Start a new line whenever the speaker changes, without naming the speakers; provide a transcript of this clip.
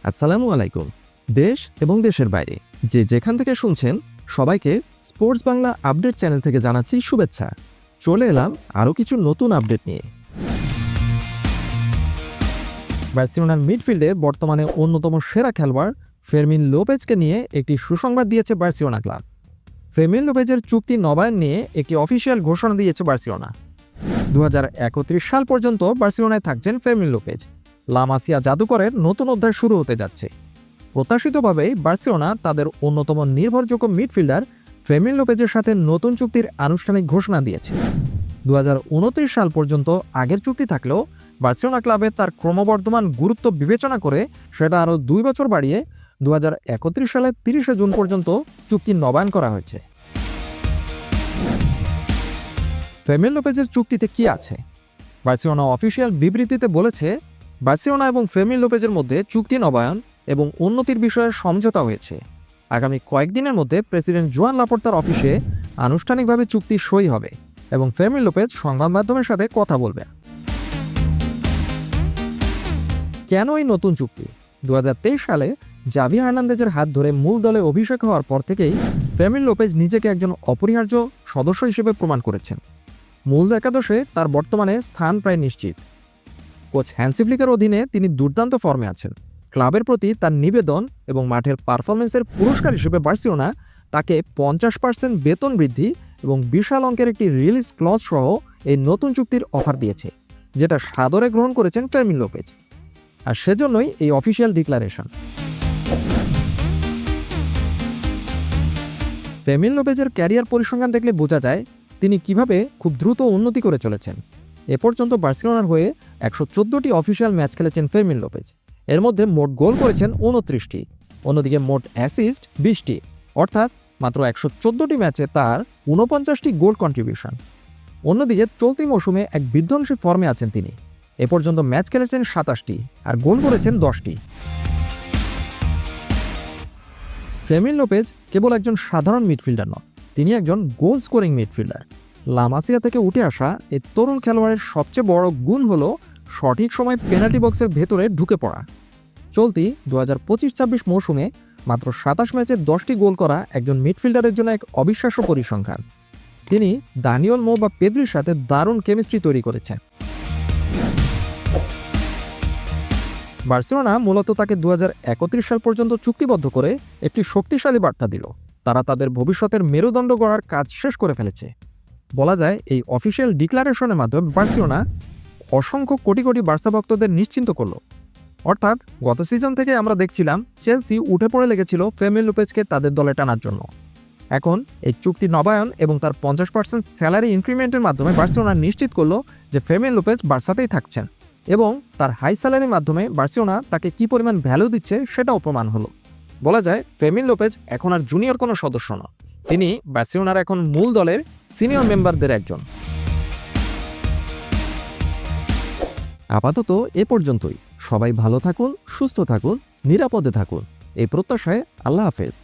আসসালামু আলাইকুম। দেশ এবং দেশের বাইরে যে যেখান থেকে শুনছেন সবাইকে স্পোর্টস বাংলা আপডেট চ্যানেল থেকে জানাচ্ছি শুভেচ্ছা। চলে এলাম আরও কিছু নতুন আপডেট নিয়ে। বার্সেলোনার মিডফিল্ডে বর্তমানে অন্যতম সেরা খেলোয়াড় ফেরমিন লোপেজকে নিয়ে একটি সুসংবাদ দিয়েছে বার্সেলোনা ক্লাব। ফেরমিন লোপেজের চুক্তি নবায়ন নিয়ে একটি অফিসিয়াল ঘোষণা দিয়েছে বার্সেলোনা। 2031 সাল পর্যন্ত বার্সেলোনায় থাকছেন ফেরমিন লোপেজ। লা মাসিয়া জাদুকরের নতুন অধ্যায় শুরু হতে যাচ্ছে। প্রত্যাশিতভাবেই বার্সেলোনা তাদের অন্যতম নির্ভরযোগ্য মিডফিল্ডার ফেরমিন লোপেজের সাথে নতুন চুক্তির আনুষ্ঠানিক ঘোষণা দিয়েছে। 2029 সাল পর্যন্ত আগের চুক্তি থাকলেও বার্সেলোনা ক্লাবে তার ক্রমবর্ধমান গুরুত্ব বিবেচনা করে সেটা আরও 2 বছর বাড়িয়ে 2031 সালের 30 জুন পর্যন্ত চুক্তি নবায়ন করা হয়েছে। ফেরমিন লোপেজের চুক্তিতে কি আছে? বার্সেলোনা অফিসিয়াল বিবৃতিতে বলেছে, বার্সেলোনা এবং ফেরমিন লোপেজের মধ্যে চুক্তি নবায়ন এবং উন্নতির বিষয়ে সমঝোতা হয়েছে। আগামী কয়েকদিনের মধ্যে প্রেসিডেন্ট জোয়ান লাপোর্তার অফিসে আনুষ্ঠানিকভাবে চুক্তি সই হবে এবং ফেরমিন লোপেজ সংবাদ মাধ্যমের সাথে কথা বলবেন। কেন এই নতুন চুক্তি? 2023 সালে জাভি হার্নান্দেজের হাত ধরে মূল দলে অভিষেক হওয়ার পর থেকেই ফেরমিন লোপেজ নিজেকে একজন অপরিহার্য সদস্য হিসেবে প্রমাণ করেছেন। মূল একাদশে তার বর্তমানে স্থান প্রায় নিশ্চিত। কোচ হ্যান্সি ফ্লিকের অধীনে তিনি দুর্দান্ত ফর্মে আছেন। ক্লাবের প্রতি তার নিবেদন এবং মাঠের পারফরমেন্সের পুরস্কার হিসেবে বার্সেলোনা তাকে 50% বেতন বৃদ্ধি এবং বিশাল অঙ্কের একটি রিলিজ ক্লজ সহ এই নতুন চুক্তির অফার দিয়েছে, যেটা সাদরে গ্রহণ করেছেন ফেরমিন লোপেজ। আর সেজন্যই এই অফিসিয়াল ডিক্লারেশন। ফেরমিন লোপেজের ক্যারিয়ার পরিসংখ্যান দেখলে বোঝা যায় তিনি কিভাবে খুব দ্রুত উন্নতি করে চলেছেন। এ পর্যন্ত বার্সেলোনার হয়ে 114টি অফিসিয়াল ম্যাচ খেলেছেন ফেরমিন লোপেজ। এর মধ্যে মোট গোল করেছেন 29টি, অন্যদিকে মোট অ্যাসিস্ট 20টি, অর্থাৎ মাত্র 114টি ম্যাচে তার 49টি গোল কন্ট্রিবিউশন। অন্যদিকে চলতি মৌসুমে এক বিধ্বংসী ফর্মে আছেন তিনি। এ পর্যন্ত ম্যাচ খেলেছেন 27টি আর গোল করেছেন 10টি। ফেরমিন লোপেজ কেবল একজন সাধারণ মিডফিল্ডার নন, তিনি একজন গোল স্কোরিং মিডফিল্ডার। লা মাসিয়া থেকে উঠে আসা এই তরুণ খেলোয়াড়ের সবচেয়ে বড় গুণ হলো সঠিক সময় পেনাল্টি বক্সের ভেতরে ঢুকে পড়া। চলতি 2025-26 মৌসুমে মাত্র 27 ম্যাচে 10টি গোল করা একজন মিডফিল্ডারের জন্য এক অবিশ্বাস্য পরিসংখ্যান। তিনি দানি ওলমো বা পেদ্রির সাথে দারুণ কেমিস্ট্রি তৈরি করেছেন। বার্সেলোনা মূলত তাকে 2031 সাল পর্যন্ত চুক্তিবদ্ধ করে একটি শক্তিশালী বার্তা দিল। তারা তাদের ভবিষ্যতের মেরুদণ্ড গড়ার কাজ শেষ করে ফেলেছে। বলা যায় এই অফিসিয়াল ডিক্লারেশনের মাধ্যমে বার্সেলোনা অসংখ্য কোটি কোটি বার্সা ভক্তদের নিশ্চিন্ত করল। অর্থাৎ গত সিজন থেকে আমরা দেখছিলাম চেলসি উঠে পড়ে লেগেছিল ফেরমিন লোপেজকে তাদের দলে টানার জন্য। এখন এই চুক্তি নবায়ন এবং তার 50% স্যালারি ইনক্রিমেন্টের মাধ্যমে বার্সেলোনা নিশ্চিত করলো যে ফেরমিন লোপেজ বার্সাতেই থাকছেন এবং তার হাই স্যালারির মাধ্যমে বার্সেলোনা তাকে কী পরিমাণ ভ্যালু দিচ্ছে সেটাও প্রমাণ হলো। বলা যায় ফেরমিন লোপেজ এখন আর জুনিয়র কোনো সদস্য না, তিনি বার্সেলোনার এখন মূল দলের সিনিয়র মেম্বারদের একজন। আপাতত এ পর্যন্তই। সবাই ভালো থাকুন, সুস্থ থাকুন, নিরাপদে থাকুন, এই প্রত্যাশায় আল্লাহ হাফেজ।